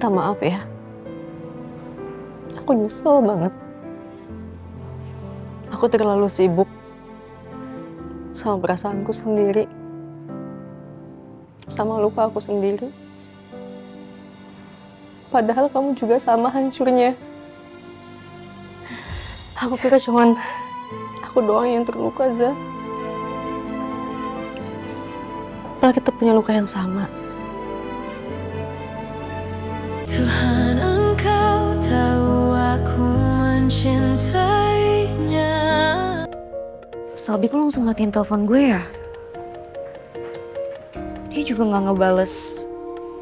minta maaf ya. Aku nyesel banget. Aku terlalu sibuk sama perasaanku sendiri. Sama lupa aku sendiri. Padahal kamu juga sama hancurnya. Aku kira cuman aku doang yang terluka, Za. Padahal kita punya luka yang sama. Tuhan, Engkau tahu aku mencintainya. Salbi kok langsung matiin telepon gue ya? Dia juga gak ngebales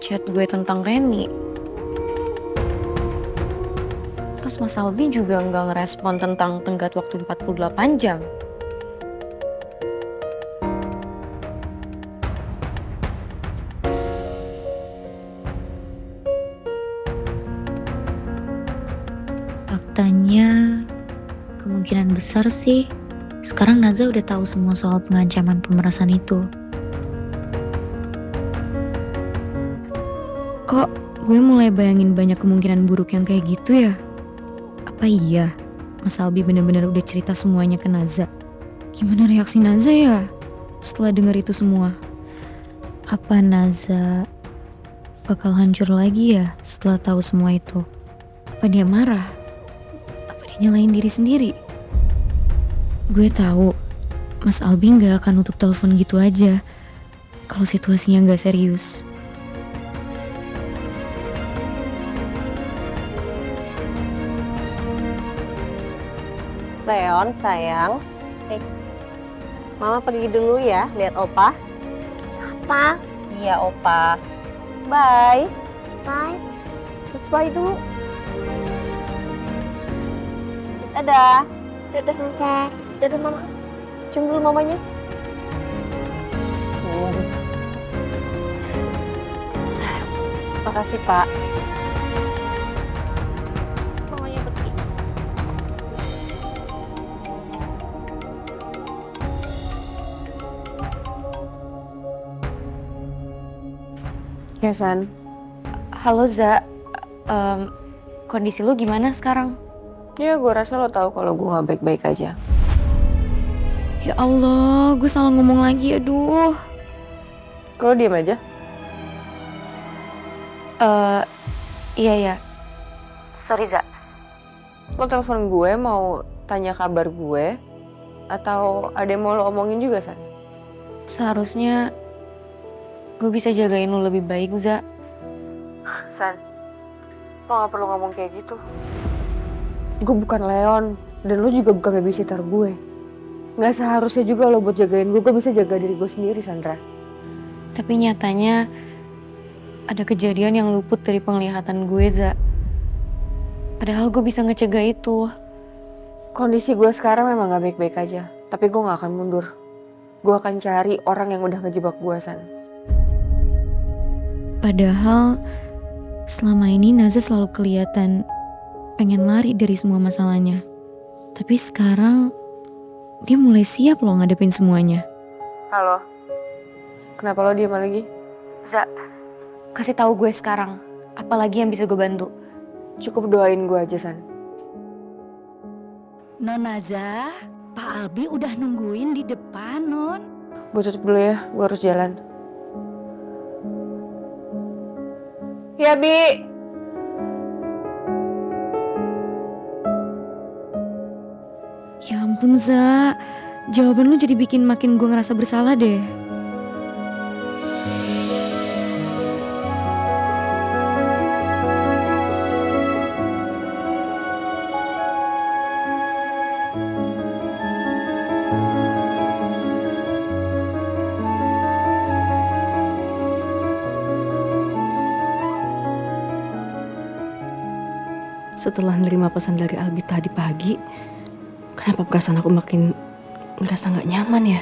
chat gue tentang Reni. Terus Mas Salbi juga gak ngerespon tentang tenggat waktu 48 jam. Faktanya, kemungkinan besar sih sekarang Naza udah tahu semua soal pengancaman pemerasan itu. Kok gue mulai bayangin banyak kemungkinan buruk yang kayak gitu ya? Apa iya Mas Salbi benar-benar udah cerita semuanya ke Naza? Gimana reaksi Naza ya setelah dengar itu semua? Apa Naza bakal hancur lagi ya setelah tahu semua itu? Apa dia marah? Apa dia nyalain diri sendiri? Gue tahu Mas Albi gak akan nutup telepon gitu aja kalau situasinya gak serius. Leon, sayang. Mama pergi dulu ya, lihat Opa. Apa? Iya, Opa. Bye. Bye. Terus bye dulu. Dadah. Dadah. Dadah. Dadah, Mama. Cium dulu mamanya. Makasih, Pak. Mamanya pergi. Ya, San. Halo Za, kondisi lu gimana sekarang? Ya, gue rasa lo tahu kalau gue nggak baik-baik aja. Ya Allah, gue salah ngomong lagi, aduh. Kalau diam aja. Iya ya. Sorry Za. Lo telepon gue mau tanya kabar gue atau ada yang mau lo omongin juga, San? Seharusnya gue bisa jagain lu lebih baik, Za. San, lo gak perlu ngomong kayak gitu. Gue bukan Leon, dan lo juga bukan babysitter gue. Gak seharusnya juga lo buat jagain gue bisa jaga diri gue sendiri, Sandra. Tapi nyatanya ada kejadian yang luput dari penglihatan gue, Za. Padahal gue bisa ngecegah itu. Kondisi gue sekarang memang gak baik-baik aja, tapi gue gak akan mundur. Gue akan cari orang yang udah ngejebak gue, San. Padahal selama ini Naza selalu kelihatan pengen lari dari semua masalahnya. Tapi sekarang dia mulai siap loh ngadepin semuanya. Halo, kenapa lo diam lagi? Za, kasih tahu gue sekarang, apalagi yang bisa gue bantu. Cukup doain gue aja, San. Non Naza, Pak Albi udah nungguin di depan, Non. Gue tutup dulu ya, gue harus jalan. Ya, Bi. Ya ampun Za, jawaban lu jadi bikin makin gue ngerasa bersalah deh. Setelah nerima pesan dari Albi tadi pagi, kenapa perasaan aku makin ngerasa gak nyaman ya?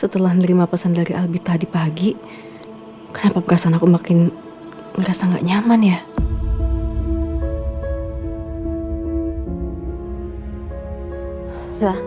Setelah nerima pesan dari Albi tadi pagi, kenapa perasaan aku makin ngerasa nggak nyaman ya? Zah.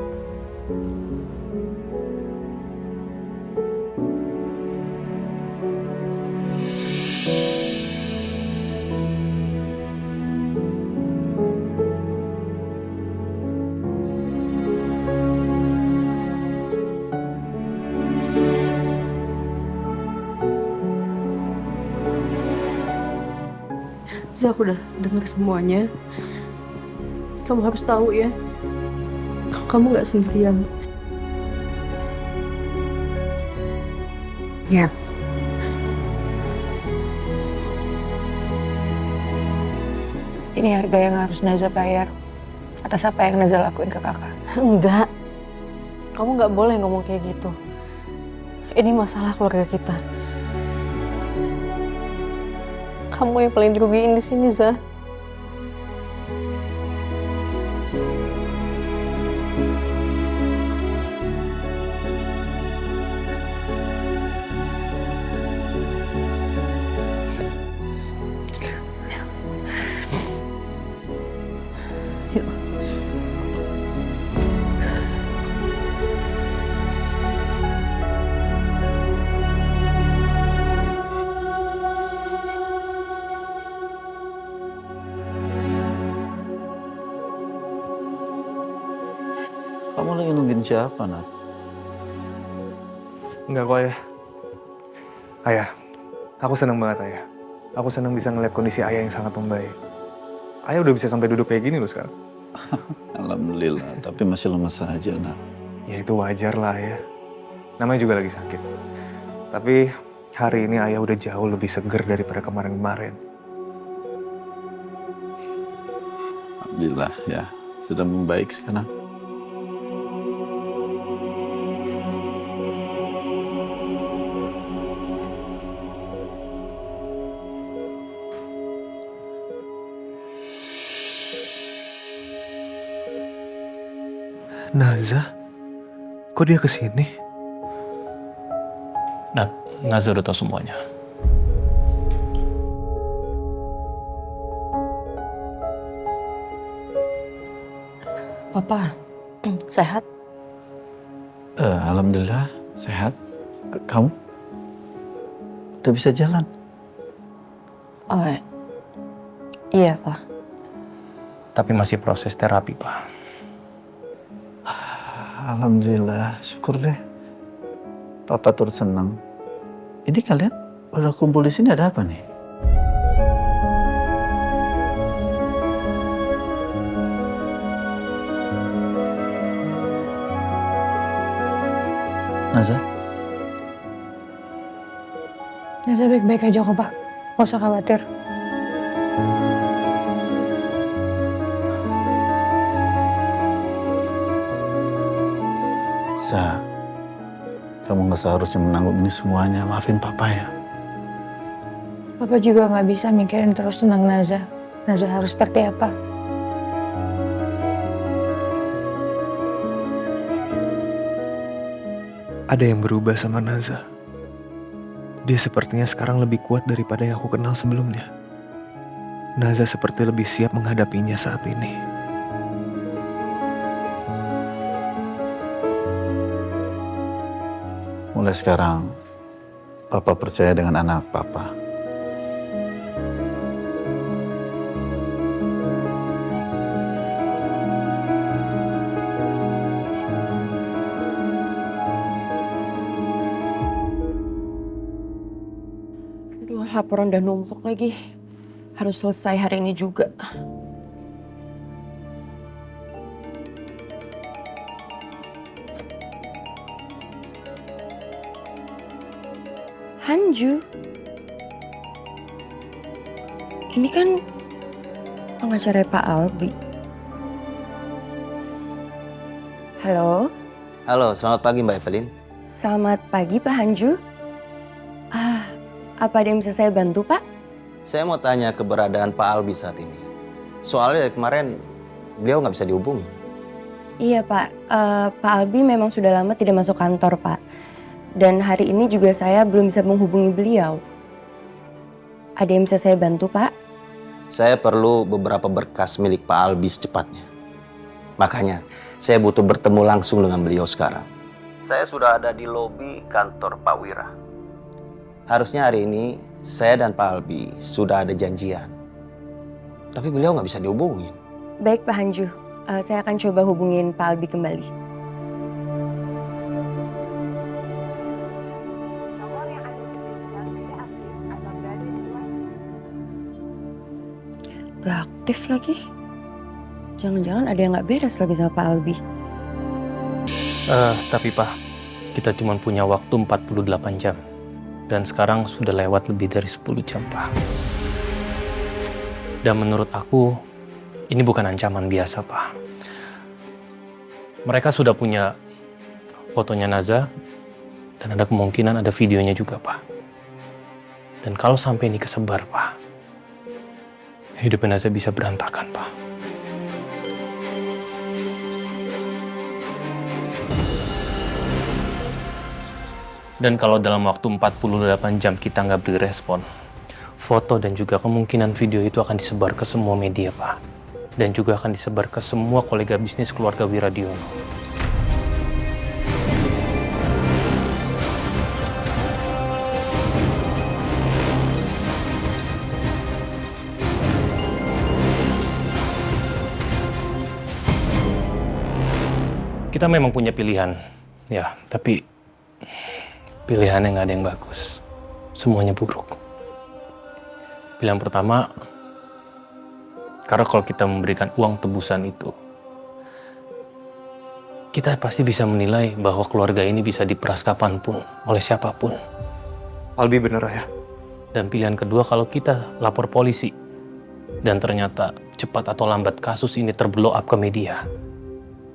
Zah, aku udah dengar semuanya. Kamu harus tahu ya, kamu gak sendirian. Ya. Ini harga yang harus Naza bayar atas apa yang Naza lakuin ke kakak. Enggak. Kamu gak boleh ngomong kayak gitu. Ini masalah keluarga kita. Kamu yang paling dirugiin di sini, Zah. Yuk. Kamu lagi nungguin siapa, Nat? Enggak kok, Ayah. Ayah, aku seneng banget, Ayah. Aku seneng bisa ngeliat kondisi Ayah yang sangat membaik. Ayah udah bisa sampai duduk kayak gini loh sekarang. Alhamdulillah, tapi masih lemas aja, Nat. Ya itu wajar lah, Ayah. Namanya juga lagi sakit. Tapi hari ini Ayah udah jauh lebih seger daripada kemarin-kemarin. Alhamdulillah ya, sudah membaik sekarang. Naza? Kok dia kesini? Nat, Naza udah tahu semuanya. Papa, sehat? Alhamdulillah, sehat. Kamu? Udah bisa jalan? Oh, iya, Pak. Tapi masih proses terapi, Pak. Alhamdulillah, syukur deh. Papa turut senang. Ini kalian udah kumpul di sini ada apa nih? Naza? Naza baik-baik aja kok, Pak. Gak usah khawatir. Sa, kamu gak seharusnya menanggung ini semuanya. Maafin Papa ya. Papa juga gak bisa mikirin terus tentang Naza. Naza harus seperti apa. Ada yang berubah sama Naza. Dia sepertinya sekarang lebih kuat daripada yang aku kenal sebelumnya. Naza seperti lebih siap menghadapinya saat ini. Mulai sekarang, Papa percaya dengan anak Papa. Aduh, laporan udah numpuk lagi. Harus selesai hari ini juga. Hanju. Ini kan pengacara Pak Albi. Halo. Halo, selamat pagi Mbak Evelyn. Selamat pagi Pak Hanju. Apa ada yang bisa saya bantu Pak? Saya mau tanya keberadaan Pak Albi saat ini. Soalnya dari kemarin beliau nggak bisa dihubungi. Iya Pak, Pak Albi memang sudah lama tidak masuk kantor Pak. Dan hari ini juga saya belum bisa menghubungi beliau. Ada yang bisa saya bantu, Pak? Saya perlu beberapa berkas milik Pak Albi secepatnya. Makanya saya butuh bertemu langsung dengan beliau sekarang. Saya sudah ada di lobi kantor Pak Wira. Harusnya hari ini saya dan Pak Albi sudah ada janjian. Tapi beliau nggak bisa dihubungin. Baik, Pak Hanju. Saya akan coba hubungin Pak Albi kembali. Gak aktif lagi. Jangan-jangan ada yang gak beres lagi sama Pak Albi. Tapi Pak, kita cuma punya waktu 48 jam. Dan sekarang sudah lewat lebih dari 10 jam, Pak. Dan menurut aku, ini bukan ancaman biasa, Pak. Mereka sudah punya fotonya Naza, dan ada kemungkinan ada videonya juga, Pak. Dan kalau sampai ini kesebar, Pak, hidup Naza bisa berantakan, Pak. Dan kalau dalam waktu 48 jam kita nggak beri respon, foto dan juga kemungkinan video itu akan disebar ke semua media, Pak. Dan juga akan disebar ke semua kolega bisnis keluarga Wiradiono. Kita memang punya pilihan, ya, tapi pilihannya nggak ada yang bagus. Semuanya buruk. Pilihan pertama, karena kalau kita memberikan uang tebusan itu, kita pasti bisa menilai bahwa keluarga ini bisa diperas kapanpun, oleh siapapun. Albi bener ya? Dan pilihan kedua, kalau kita lapor polisi, dan ternyata cepat atau lambat kasus ini terblow up ke media,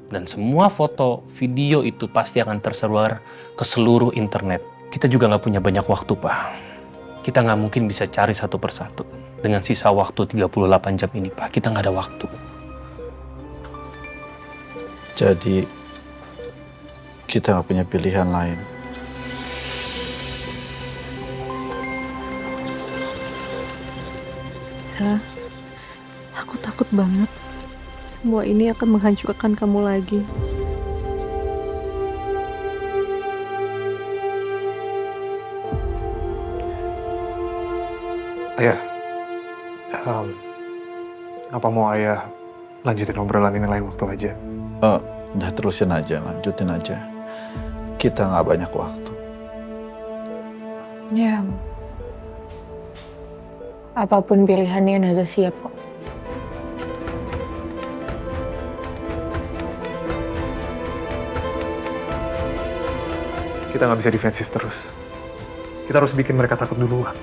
dan semua foto, video itu pasti akan tersebar ke seluruh internet. Kita juga nggak punya banyak waktu, Pak. Kita nggak mungkin bisa cari satu persatu. Dengan sisa waktu 38 jam ini, Pak, kita nggak ada waktu. Jadi, kita nggak punya pilihan lain. Sa, aku takut banget. Semua ini akan menghancurkan kamu lagi. Ayah, apa mau ayah lanjutin obrolan ini lain waktu aja? Udah terusin aja, lanjutin aja. Kita nggak banyak waktu. Ya, apapun pilihannya Naza siap kok. Kita nggak bisa defensif terus. Kita harus bikin mereka takut duluan.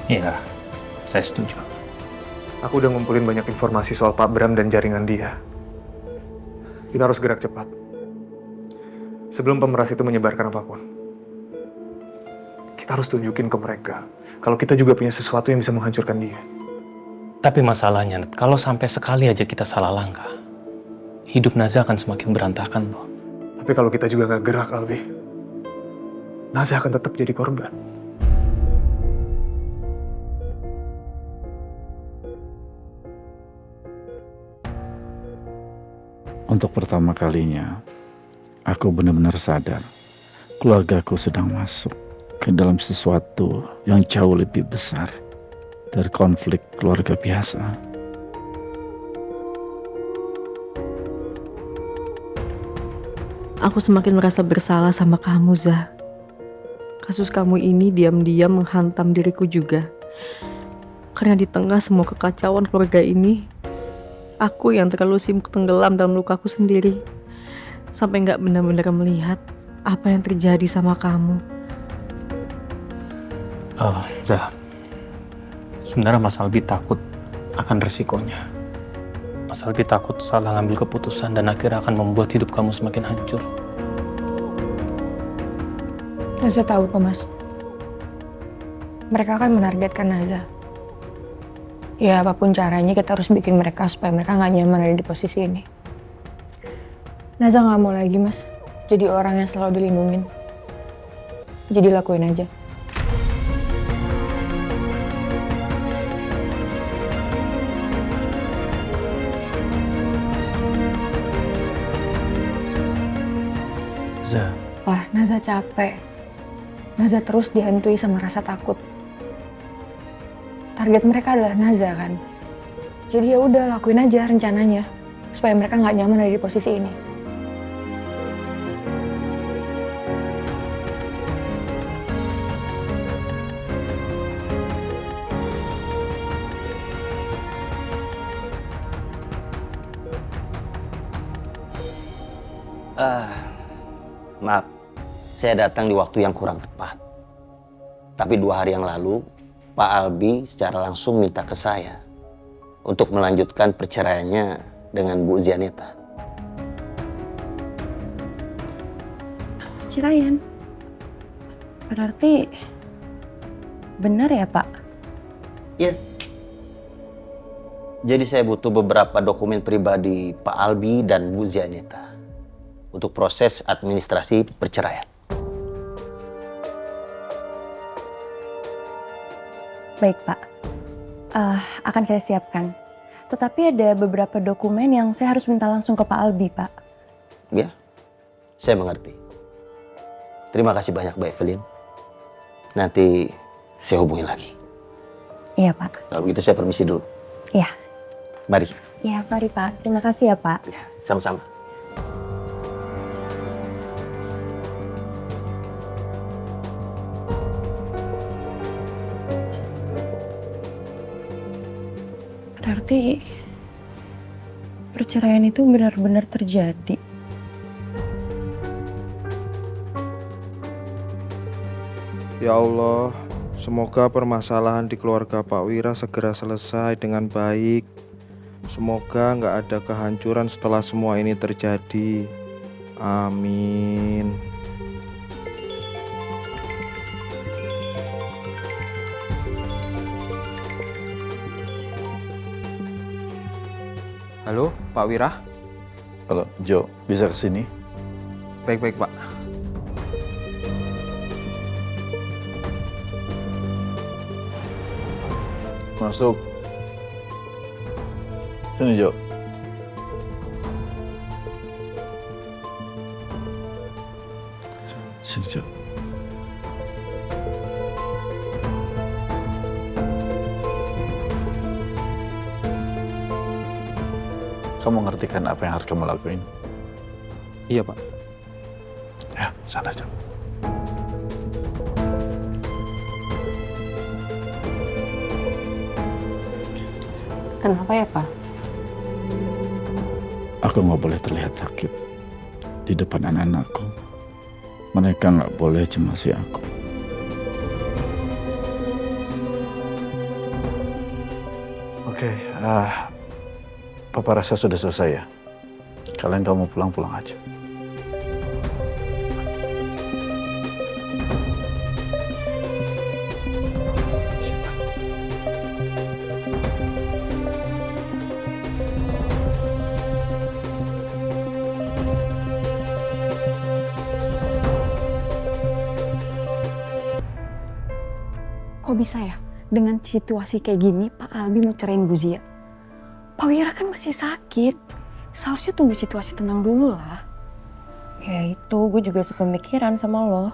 Iya, saya setuju. Aku udah ngumpulin banyak informasi soal Pak Bram dan jaringan dia. Kita harus gerak cepat. Sebelum pemeras itu menyebarkan apapun. Kita harus tunjukin ke mereka kalau kita juga punya sesuatu yang bisa menghancurkan dia. Tapi masalahnya, kalau sampai sekali aja kita salah langkah, hidup Naza akan semakin berantakan, loh. Tapi kalau kita juga nggak gerak, Albi, Naza akan tetap jadi korban. Untuk pertama kalinya, aku benar-benar sadar keluargaku sedang masuk ke dalam sesuatu yang jauh lebih besar dari konflik keluarga biasa. Aku semakin merasa bersalah sama kamu, Zah. Kasus kamu ini diam-diam menghantam diriku juga. Karena di tengah semua kekacauan keluarga ini, aku yang terlalu sibuk tenggelam dalam lukaku sendiri. Sampai gak benar-benar melihat apa yang terjadi sama kamu. Zah, sebenarnya Mas Albi takut akan resikonya. Mas Albi takut salah ngambil keputusan dan akhirnya akan membuat hidup kamu semakin hancur. Naza tahu kok, Mas. Mereka akan menargetkan Naza. Ya, apapun caranya kita harus bikin mereka supaya mereka nggak nyaman ada di posisi ini. Naza nggak mau lagi, Mas, jadi orang yang selalu dilindungin. jadi lakuin aja. Za, Wah, Naza capek. Naza terus dihantui sama rasa takut. Target mereka adalah Naza kan. Jadi ya udah lakuin aja rencananya supaya mereka nggak nyaman ada di posisi ini. Maaf, saya datang di waktu yang kurang tepat. Tapi 2 hari yang lalu, Pak Albi secara langsung minta ke saya untuk melanjutkan perceraiannya dengan Bu Zianeta. Perceraian? Berarti benar ya, Pak? Iya. Jadi saya butuh beberapa dokumen pribadi Pak Albi dan Bu Zianeta untuk proses administrasi perceraian. Baik, Pak. Akan saya siapkan. Tetapi ada beberapa dokumen yang saya harus minta langsung ke Pak Albi, Pak. Ya, saya mengerti. Terima kasih banyak, Mbak Evelyn. Nanti saya hubungi lagi. Iya, Pak. Kalau begitu saya permisi dulu. Iya. Mari. Iya, mari, Pak. Terima kasih ya, Pak. Ya, sama-sama. Berarti perceraian itu benar-benar terjadi. Ya Allah, semoga permasalahan di keluarga Pak Wira segera selesai dengan baik. Semoga nggak ada kehancuran setelah semua ini terjadi. Amin. Halo, Pak Wira? Halo, Jo, bisa ke sini? Baik-baik, Pak. Masuk. Sini, Jo. Sini, Jo. Kamu ngerti kan apa yang harus kamu lakuin? Iya, Pak. Ya, sana, Jo. Kenapa ya, Pak? Aku nggak boleh terlihat sakit di depan anak-anakku. Mereka nggak boleh cemasi aku. Oke, Papa rasa sudah selesai ya. Kalian kalau mau pulang-pulang aja. Kok bisa ya? Dengan situasi kayak gini, Pak Albi mau ceraiin Bu Zia. Pak Wira kan masih sakit. Seharusnya tunggu situasi tenang dulu lah. Ya itu, gue juga sepemikiran sama lo.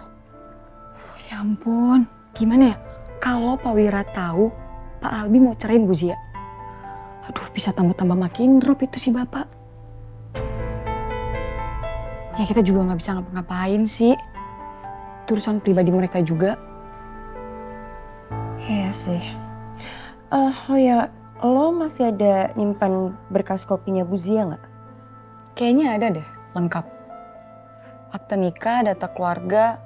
Ya ampun, gimana ya? Kalau Pak Wira tahu Pak Albi mau ceraiin Bu Zia. Aduh, bisa tambah-tambah makin drop itu si bapak. Ya kita juga nggak bisa ngapa-ngapain sih. Itu urusan pribadi mereka juga. Iya sih. Oh ya, lo masih ada nyimpan berkas kopinya Bu Zia nggak? Kayaknya ada deh, lengkap. Akta nikah, data keluarga,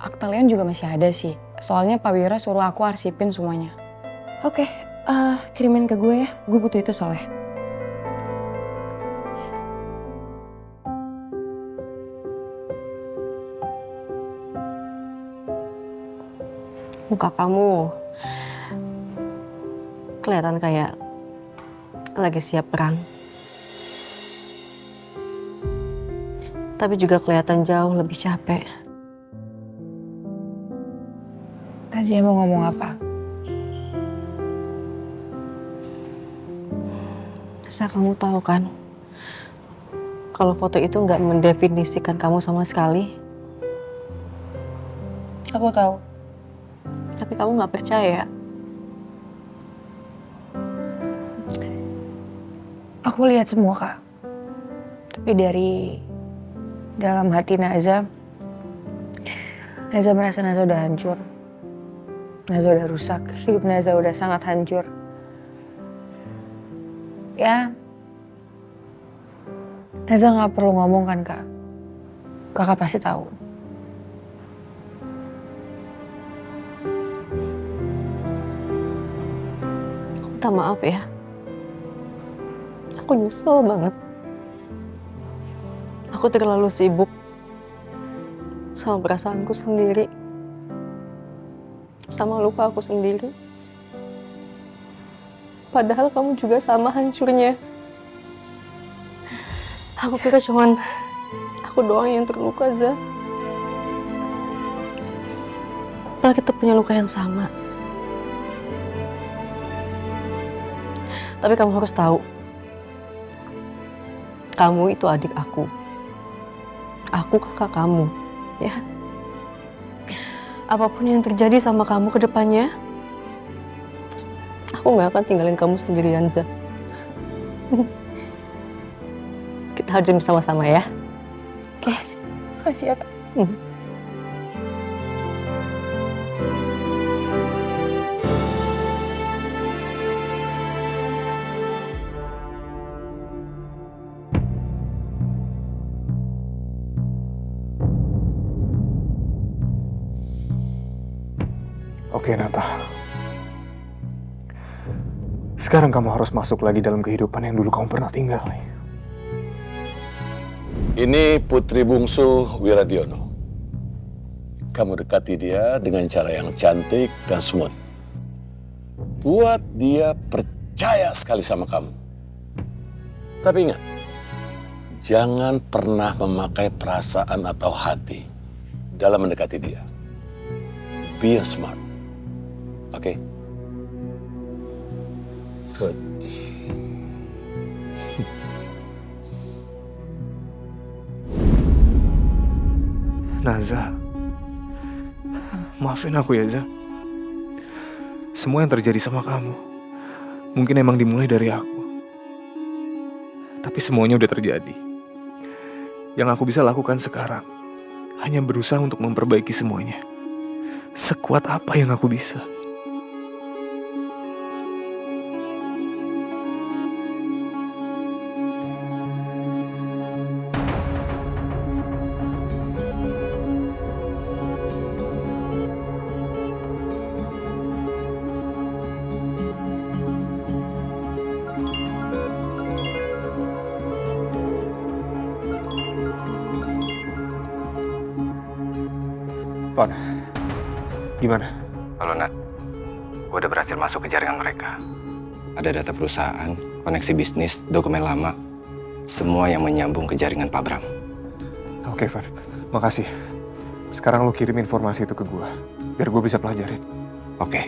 akta lain juga masih ada sih. Soalnya Pak Wira suruh aku arsipin semuanya. Oke, kirimin ke gue ya. Gue butuh itu soalnya. Muka kamu kelihatan kayak lagi siap perang. Tapi juga kelihatan jauh lebih capek. Azia mau ngomong apa? Sa, kamu tahu kan, kalau foto itu nggak mendefinisikan kamu sama sekali. Aku tahu. Tapi kamu nggak percaya. Aku lihat semua, Kak. Tapi dari dalam hati Naza merasa Naza udah hancur. Naza udah rusak. Hidup Naza udah sangat hancur. Ya, Naza nggak perlu ngomong kan, Kak. Kakak pasti tahu. Aku minta maaf ya. Aku nyesel banget. Aku terlalu sibuk sama perasaanku sendiri. Sama luka aku sendiri. Padahal kamu juga sama hancurnya. Aku kira cuman aku doang yang terluka, Za. Padahal kita punya luka yang sama. Tapi kamu harus tahu, kamu itu adik aku. Aku kakak kamu, ya. Apapun yang terjadi sama kamu ke depannya, aku gak akan tinggalin kamu sendirian, Za. Kita hadapin bersama-sama ya. Oke, makasih ya, Kak. Oke, Nata. Sekarang kamu harus masuk lagi dalam kehidupan yang dulu kamu pernah tinggal. Ini putri bungsu Wiradiono. Kamu dekati dia dengan cara yang cantik dan smooth. Buat dia percaya sekali sama kamu. Tapi ingat, jangan pernah memakai perasaan atau hati dalam mendekati dia. Be smart. Oke? Good. Naza, maafin aku ya, Za. Semua yang terjadi sama kamu mungkin emang dimulai dari aku. Tapi semuanya udah terjadi. Yang aku bisa lakukan sekarang hanya berusaha untuk memperbaiki semuanya. Sekuat apa yang aku bisa. Van, gimana? Halo Nat, gue udah berhasil masuk ke jaringan mereka. Ada data perusahaan, koneksi bisnis, dokumen lama, semua yang menyambung ke jaringan Pak Bram. Oke, Van, makasih. Sekarang lo kirim informasi itu ke gue, biar gue bisa pelajarin. Oke.